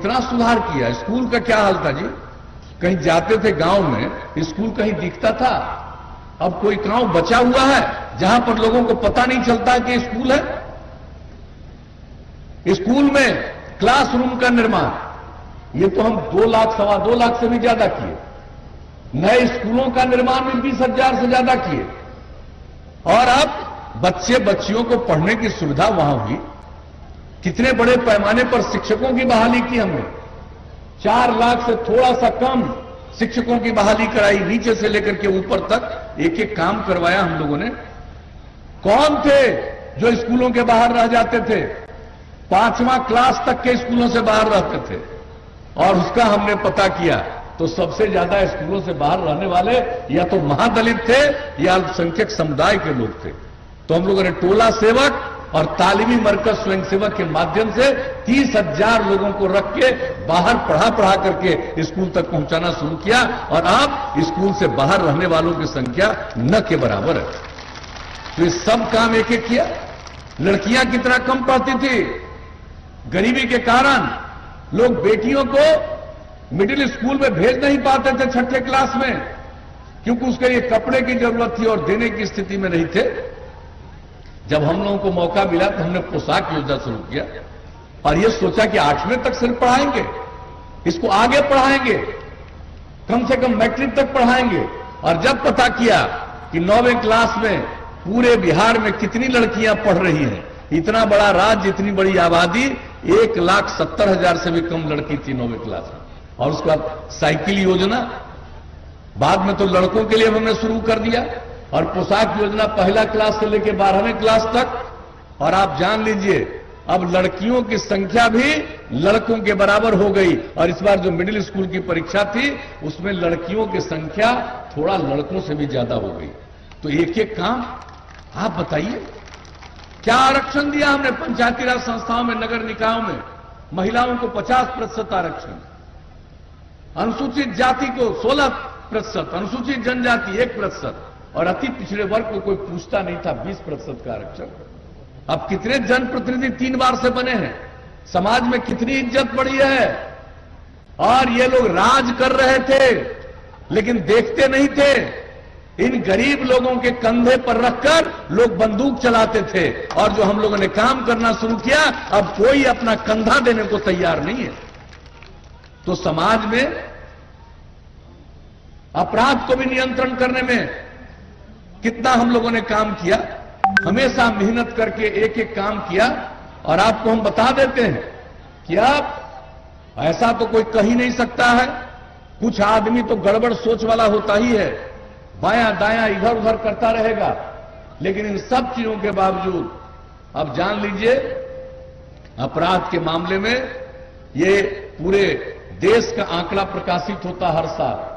कितना सुधार किया। स्कूल का क्या हाल था जी, कहीं जाते थे गांव में, स्कूल कहीं दिखता था? अब कोई गांव बचा हुआ है जहां पर लोगों को पता नहीं चलता कि स्कूल है? स्कूल में क्लासरूम का निर्माण, ये तो हम 2 लाख, 2.25 लाख से भी ज्यादा किए। नए स्कूलों का निर्माण भी 20,000 से ज्यादा किए। और अब बच्चे बच्चियों को पढ़ने की सुविधा वहां हुई। कितने बड़े पैमाने पर शिक्षकों की बहाली की हमने। 4 लाख से थोड़ा सा कम शिक्षकों की बहाली कराई, नीचे से लेकर के ऊपर तक एक एक काम करवाया हम लोगों ने। कौन थे जो स्कूलों के बाहर रह जाते थे? 5वां क्लास तक के स्कूलों से बाहर रहते थे। और उसका हमने पता किया तो सबसे ज्यादा स्कूलों से बाहर रहने वाले या तो महादलित थे या अल्पसंख्यक समुदाय के लोग थे। तो हम लोगों ने टोला सेवक और तालीमी मरकज स्वयंसेवक के माध्यम से 30,000 लोगों को रख के बाहर पढ़ा करके स्कूल तक पहुंचाना शुरू किया। और अब स्कूल से बाहर रहने वालों की संख्या न के बराबर है। तो ये सब काम एक एक किया। लड़कियां कितना कम पढ़ती थी, गरीबी के कारण लोग बेटियों को मिडिल स्कूल में भेज नहीं पाते थे 6ठे क्लास में, क्योंकि उसके लिए कपड़े की जरूरत थी और देने की स्थिति में नहीं थे। जब हम लोगों को मौका मिला तो हमने पोशाक योजना शुरू किया और यह सोचा कि 8वें तक सिर्फ पढ़ाएंगे, इसको आगे पढ़ाएंगे, कम से कम मैट्रिक तक पढ़ाएंगे। और जब पता किया कि 9वें क्लास में पूरे बिहार में कितनी लड़कियां पढ़ रही हैं, इतना बड़ा राज्य, इतनी बड़ी आबादी, 1,70,000 से भी कम लड़की थी 9वें क्लास में। और उसके बाद साइकिल योजना, बाद में तो लड़कों के लिए हमने शुरू कर दिया। और पोशाक योजना 1 क्लास से लेकर 12वें क्लास तक। और आप जान लीजिए अब लड़कियों की संख्या भी लड़कों के बराबर हो गई। और इस बार जो मिडिल स्कूल की परीक्षा थी उसमें लड़कियों की संख्या थोड़ा लड़कों से भी ज्यादा हो गई। तो एक एक काम आप बताइए। क्या आरक्षण दिया हमने पंचायती राज संस्थाओं में, नगर निकायों में? महिलाओं को 50% आरक्षण, अनुसूचित जाति को 16%, अनुसूचित जनजाति 1%, और अति पिछड़े वर्ग को कोई पूछता नहीं था 20% का आरक्षण। अब कितने जनप्रतिनिधि 3 बार से बने हैं, समाज में कितनी इज्जत बढ़ी है। और ये लोग राज कर रहे थे लेकिन देखते नहीं थे। इन गरीब लोगों के कंधे पर रखकर लोग बंदूक चलाते थे। और जो हम लोगों ने काम करना शुरू किया, अब कोई अपना कंधा देने को तैयार नहीं है। तो समाज में अपराध को भी नियंत्रण करने में कितना हम लोगों ने काम किया। हमेशा मेहनत करके एक एक काम किया। और आपको हम बता देते हैं कि अब ऐसा तो कोई कह ही नहीं सकता है। कुछ आदमी तो गड़बड़ सोच वाला होता ही है, बायां दायां इधर उधर करता रहेगा। लेकिन इन सब चीजों के बावजूद अब जान लीजिए अपराध के मामले में ये पूरे देश का आंकड़ा प्रकाशित होता हर साल।